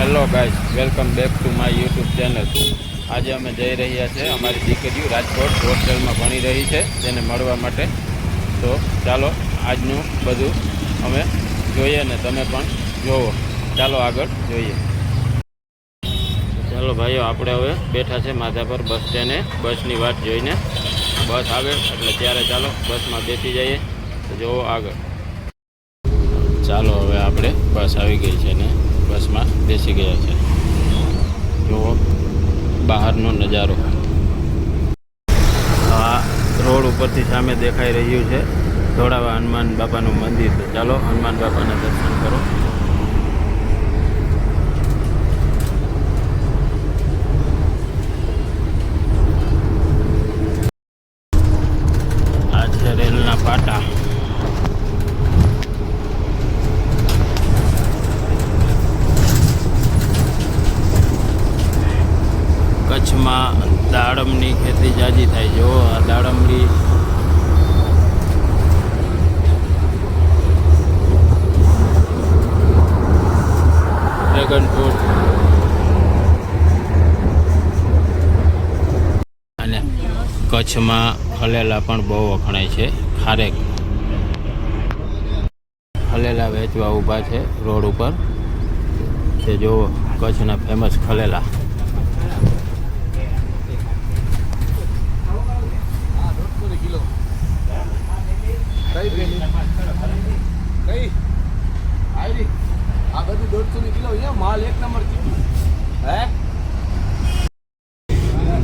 Hello guys, welcome back to my YouTube channel. આજે અમે જઈ રહ્યા છીએ, અમારી દીકરીઓ રાજકોટ હોસ્ટેલમાં ભણી રહી છે, તેને મળવા માટે। તો ચાલો આજનું બધું અમે જોઈએ ને તમે પણ જોવો। ચાલો આગળ જોઈએ। ચાલો ભાઈઓ, આપણે હવે બેઠા છે માધાપર બસ સ્ટેન્ડે, બસની વાટ જોઈને। બસ આવે એટલે ત્યારે ચાલો બસમાં બેસી જઈએ। તો જોવો આગળ। ચાલો હવે આપણે બસ આવી ગઈ છે ને બસમાં બેસી ગયા છે। જુઓ બહારનો નજારો। આ રોડ ઉપરથી સામે દેખાઈ રહ્યું છે ધોળાવા હનુમાન બાપાનું મંદિર। તો ચાલો હનુમાન બાપાના દર્શન કરો। આ છે રેલના પાટા। કચ્છમાં દાડમની ખેતી જાજી થાય। જો આ દાડમડી ડ્રેગન ફ્રૂટ અને કચ્છમાં ખલેલા પણ બહુ વખણાય છે। ખારેક ખલેલા વેચવા ઊભા છે રોડ ઉપર। તે જો કચ્છના ફેમસ ખલેલા।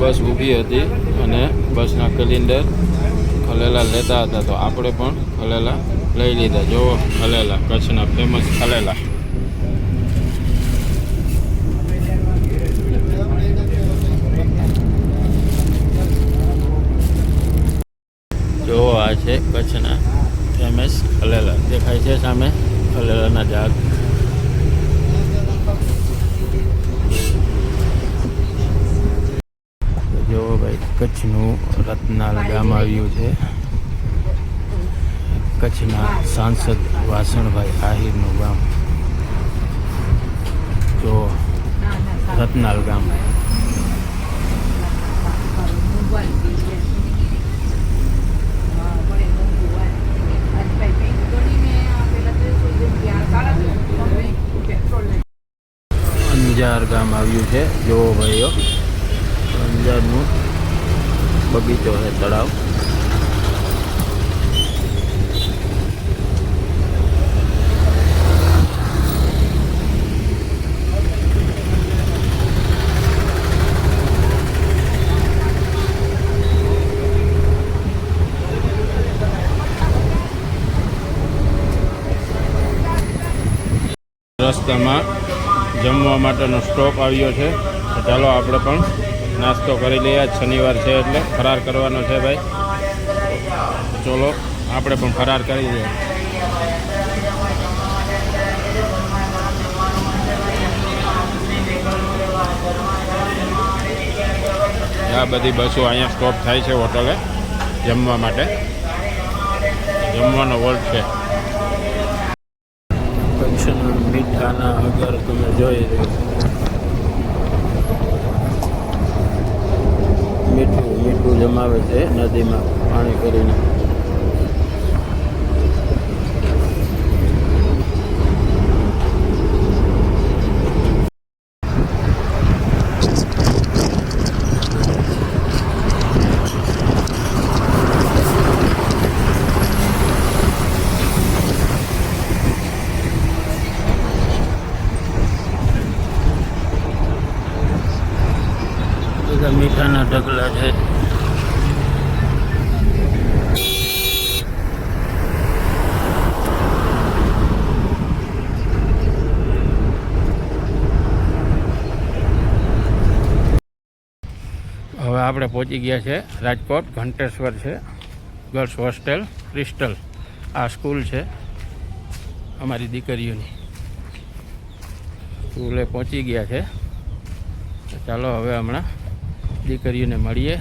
બસ ઊભી હતી અને બસના કલિન્ડર ખલેલા લેતા હતા, તો આપણે પણ ખલેલા લઈ લીધા। જો ખલેલા, કચ્છના ફેમસ ખલેલા। જો આ છે કચ્છના ફેમસ ખલેલા, દેખાય છે સામે ખલેલાના ઝાડ। જો ભાઈ, કચ્છનું રતનાલ ગામ આવ્યું છે। કચ્છના સાંસદ વાસણભાઈ આહિરનું ગામ। જો રતનાલ ગામ। અંજાર ગામ આવ્યું છે। જો ભાઈઓ, અંજારનું બગીચો છે, તળાવ। રસ્તામાં જમવા માટેનો સ્ટોપ આવ્યો છે, તો ચાલો આપણે પણ નાસ્તો કરી લઈએ। આજ શનિવાર છે એટલે ફરાર કરવાનો છે ભાઈ। ચલો આપણે પણ ફરાર કરી લઈએ। આ બધી બસો અહીંયા સ્ટોપ થાય છે હોટલે જમવા માટે। જમવાનો હોલ્ટ છે। કચ્છના મીઠાના અગર તમે જોઈ રહ્યો છો। મીઠું જમાવે છે નદીમાં પાણી કરીને। બધા મીઠાના ઢગલા છે। હવે આપણે પહોંચી ગયા છે રાજકોટ, ઘંટેશ્વર છે ગર્લ્સ હોસ્ટેલ ક્રિસ્ટલ। આ સ્કૂલ છે અમારી દીકરીઓની। સ્કૂલે પહોંચી ગયા છે। ચાલો હવે હમણાં દીકરીઓને મળીએ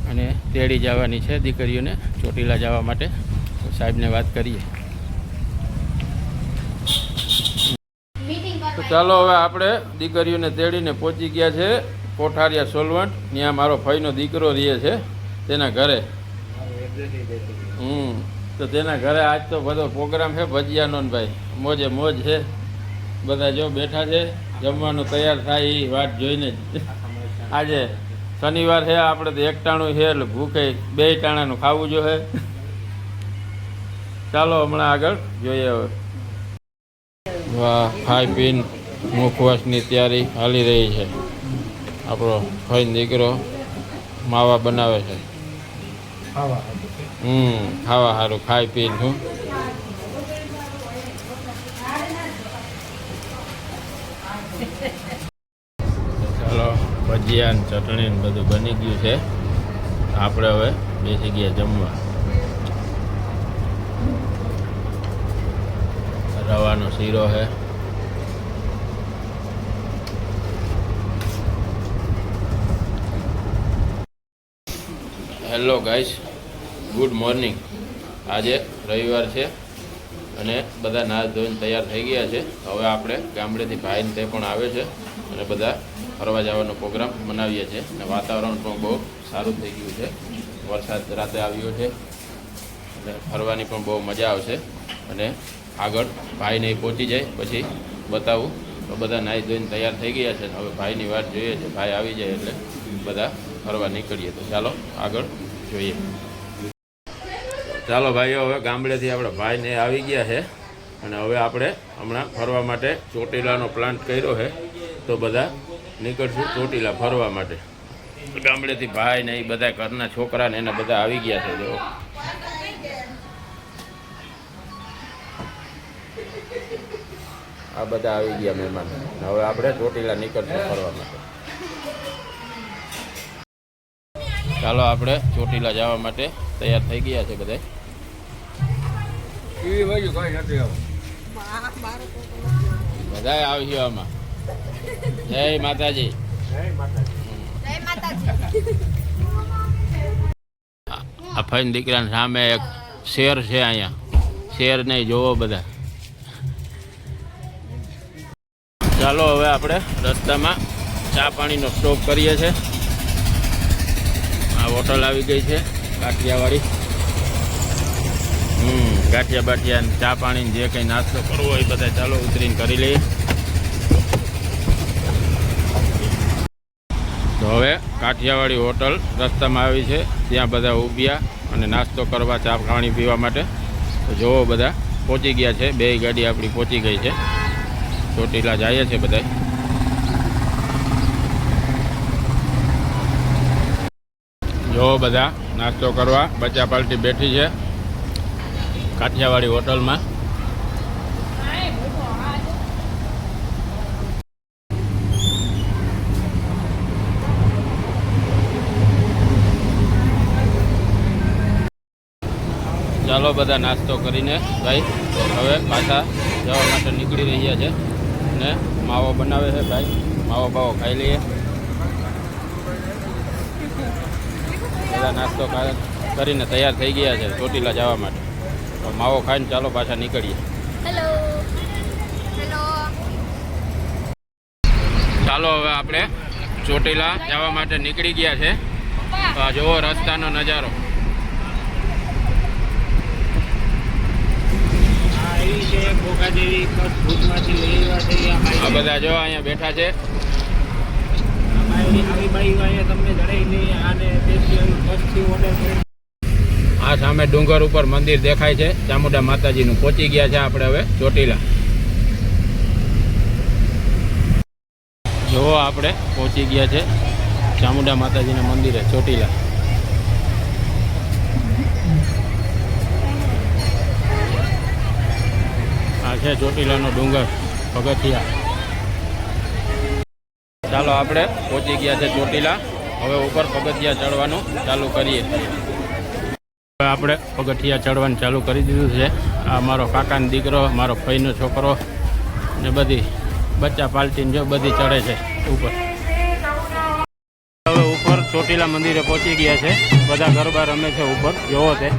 અને તેડી જવાની છે દીકરીઓને ચોટીલા જવા માટે। તો સાહેબને વાત કરીએ। તો ચાલો હવે આપણે દીકરીઓને તેડીને પહોંચી ગયા છે કોઠારિયા સોલવંટ. ત્યાં મારો ભાઈનો દીકરો રહે છે તેના ઘરે. તો તેના ઘરે આજ તો બધો પ્રોગ્રામ છે ભજીયાનો ને ભાઈ મોજે મોજ છે. બધા જો બેઠા છે જમવાનું તૈયાર થાય એ વાત જોઈને જ. આજે શનિવાર છે આપણે તો એક ટાણું છે એટલે ભૂખે 2 ટાણાનું ખાવું જોઈએ. ચાલો હમણાં આગળ જોઈએ હવે. વાહ, ખાઈ પીને મુખવાસની તૈયારી હાલી રહી છે. આપણો ભાઈ દીકરો માવા બનાવે છે. ખાવા સારું ખાઈ પીને હું. ચાલો ભજીયા ને ચટણી ને બધું બની ગયું છે. આપણે હવે બેસી ગયા જમવા. રવાનો શીરો છે. Hello guys, good morning. આજે રવિવાર છે અને બધા નાહી ધોઈને તૈયાર થઈ ગયા છે. હવે આપણે ગામડેથી ભાઈને તે પણ આવે છે અને બધા ફરવા જવાનો પ્રોગ્રામ બનાવીએ છીએ. અને વાતાવરણ પણ બહુ સારું થઈ ગયું છે. વરસાદ રાતે આવ્યો છે અને ફરવાની પણ બહુ મજા આવશે. અને આગળ ભાઈને પહોંચી જાય પછી બતાવું. તો બધા નાહી ધોઈને તૈયાર થઈ ગયા છે. હવે ભાઈની વાત જોઈએ છે. ભાઈ આવી જાય એટલે બધા ફરવા નીકળીએ. તો ચાલો આગળ જોઈએ. ચાલો ભાઈઓ, હવે ગામડેથી આપણે ભાઈને આવી ગયા છે અને હવે આપણે હમણાં ફરવા માટે ચોટીલાનો પ્લાન્ટ કર્યો છે. તો બધા નીકળશું ચોટીલા ફરવા માટે. ગામડેથી ભાઈ ને એ બધા ઘરના છોકરા ને એને બધા આવી ગયા છે. જો આ બધા આવી ગયા મહેમાન. હવે આપણે ચોટીલા નીકળશું ફરવા માટે. ચાલો આપણે ચોટીલા જવા માટે તૈયાર થઈ ગયા છે બધા. બધા આવી ગયો આમાં. જય માતાજી. આ ફઈન દીકરાની સામે એક શેર છે. અહીંયા શેર નહીં, જોવો બધા. ચાલો હવે આપણે રસ્તામાં ચા પાણીનો સ્ટોપ કરીએ છીએ. આ હોટલ આવી ગઈ છે કાઠિયાવાડી. ગાંઠિયા બાઠિયા ચા પાણી જે કંઈ નાસ્તો કરવો હોય બધા ચાલો ઉતરીને કરી લઈએ. તો હવે કાઠિયાવાડી હોટલ રસ્તામાં આવી છે. ત્યાં બધા ઊભ્યા અને નાસ્તો કરવા, ચા પાણી પીવા માટે. તો જોવો બધા પહોંચી ગયા છે. 2 ગાડી આપણી પહોંચી ગઈ છે. ચોટીલા જઈએ છે બધા. જોવો બધા નાસ્તો કરવા બચ્ચા પાર્ટી બેઠી છે કાઠિયાવાડી હોટલમાં. ચાલો બધા નાસ્તો કરીને ભાઈ હવે પાછા જવા માટે નીકળી રહ્યા છે. અને માવો બનાવે છે ભાઈ. માવો બાવો ખાઈ લઈએ. બધા નાસ્તો કરીને તૈયાર થઈ ગયા છે ચોટીલા જવા માટે. તો માવો ખાઈને ચાલો પાછા નીકળીએ. ચાલો હવે આપણે ચોટીલા જવા માટે નીકળી ગયા છે. તો આ જુઓ રસ્તાનો નજારો. આ બધા જો અહીંયા બેઠા છે. આ સામે ડુંગર ઉપર મંદિર દેખાય છે ચામુંડા માતાજીનું. પહોંચી ગયા છે આપણે હવે ચોટીલા. જોવો આપણે પહોંચી ગયા છે ચામુંડા માતાજીના મંદિરે ચોટીલા. આ છે ચોટીલાનો ડુંગર પગથિયા. ચાલો આપણે પહોંચી ગયા છે ચોટીલા. હવે ઉપર પગથિયા ચડવાનું ચાલુ કરીએ. હવે આપણે પગથિયા ચડવાનું ચાલુ કરી દીધું છે. આ મારો કાકાનો દીકરો, મારો ભાઈનો છોકરો ને બધી બચ્ચા પાલટીને જો બધી ચડે છે ઉપર. હવે ઉપર ચોટીલા મંદિરે પહોંચી ગયા છે. બધા ગરબા રમે છે ઉપર, જોવો તે.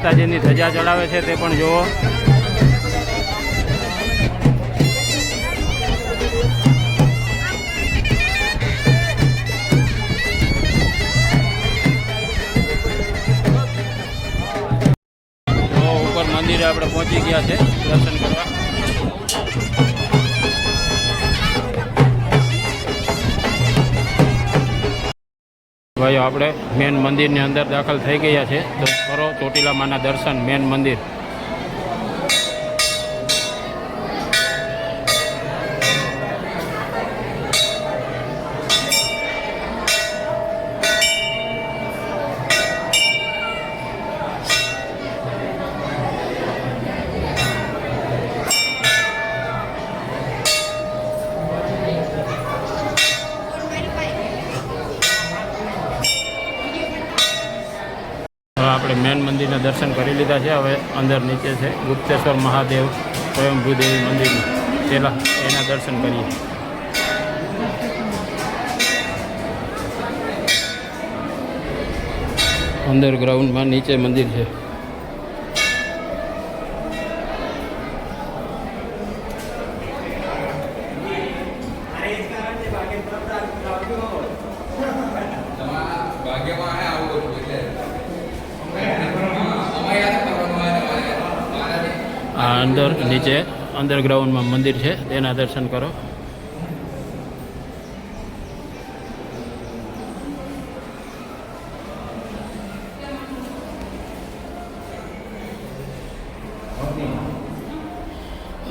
માતાજીની ધજા ચડાવે છે તે પણ જુઓ. ઉપર મંદિરે આપણે પહોંચી ગયા છે દર્શન કરવા. ભાઈઓ આપણે મેન મંદિરની અંદર દાખલ થઈ ગયા છે. તો કરો ચોટીલા માના દર્શન મેન મંદિર. આપણે મેન મંદિરના દર્શન કરી લીધા છે. હવે અંદર નીચે છે ગુપ્તેશ્વર મહાદેવ સ્વયંભૂ દેવી મંદિરના. પહેલાં એના દર્શન કરીએ. અંડરગ્રાઉન્ડમાં નીચે મંદિર છે. આ અંદર નીચે અંડરગ્રાઉન્ડમાં મંદિર છે તેના દર્શન કરો.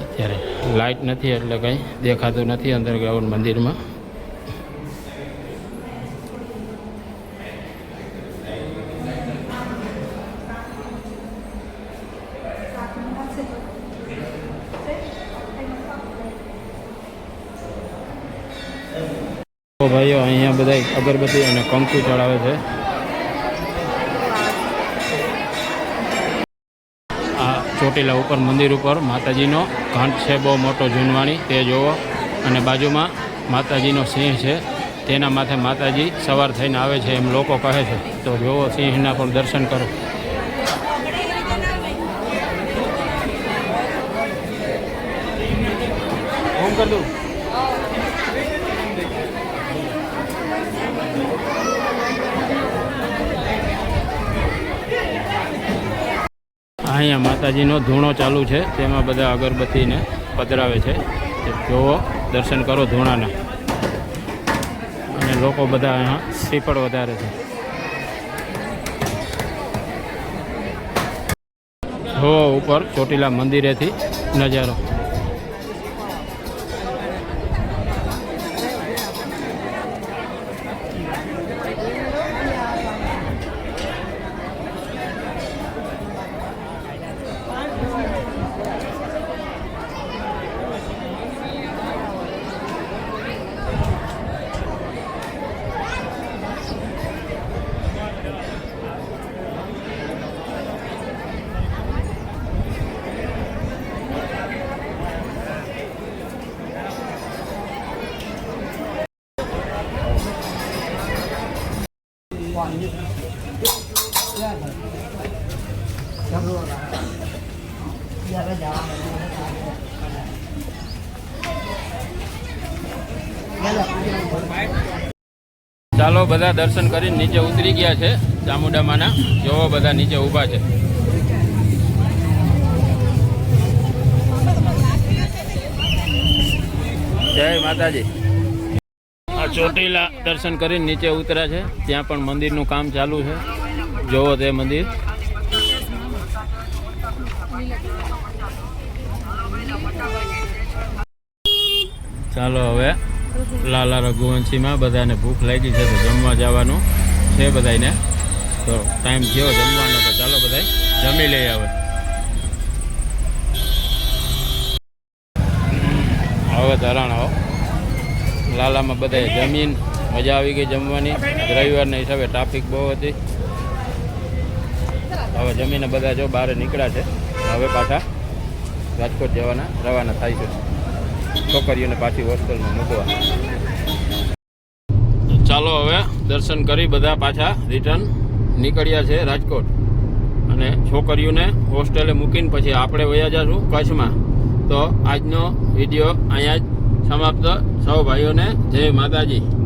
અત્યારે લાઇટ નથી એટલે કંઈ દેખાતું નથી અંડરગ્રાઉન્ડ મંદિરમાં. ભાઈઓ અહીંયા બધા અગરબત્તી અને કંકુ ચડાવે છે. આ ચોટીલા ઉપર મંદિર ઉપર માતાજીનો ઘાટ છે બહુ મોટો જૂનવાણી, તે જોવો. અને બાજુમાં માતાજીનો સિંહ છે, તેના માથે માતાજી સવાર થઈને આવે છે એમ લોકો કહે છે. તો જોવો, સિંહના પણ દર્શન કરો. ઓમ કર દઉં. અહીંયા માતાજીનો ધૂણો ચાલુ છે, તેમાં બધા અગરબત્તીને પધરાવે છે. જોવો, દર્શન કરો ધૂણાના. અને લોકો બધા અહીંયા શ્રીફળ વધારે છે. જોવો ઉપર ચોટીલા મંદિરેથી નજારો. ચાલો, બધા દર્શન કરીને નીચે ઉતરી ગયા છે ચામુંડામાના. જોવો, બધા નીચે ઊભા છે. જય માતાજી. આ ચોટીલા દર્શન કરીને નીચે ઉતર્યા છે. ત્યાં પણ મંદિરનું કામ ચાલુ છે. જોવો તે મંદિર. ચાલો, હવે લાલા રઘુવંશીમાં બધાને ભૂખ લાગી છે, તો જમવા જવાનું છે બધાને. તો ટાઈમ થયો જમવાનો, તો ચાલો બધા જમી લઈ આવે. હવે ધરાણ આવો લાલામાં બધાએ જમીન મજા આવી ગઈ જમવાની. રવિવારના હિસાબે ટ્રાફિક બહુ હતી. હવે જમીને બધા જો બહાર નીકળ્યા છે. હવે પાછા રાજકોટ જવાના રવાના થાય છે. છોકરીઓને પાછી હોસ્ટેલમાં મૂકવા. ચાલો, હવે દર્શન કરી બધા પાછા રિટર્ન નીકળ્યા છે રાજકોટ. અને છોકરીઓને હોસ્ટેલે મૂકીને પછી આપણે વયા જશું કચ્છમાં. તો આજનો વિડીયો અહીંયા જ સમાપ્ત. સૌ ભાઈઓને જય માતાજી.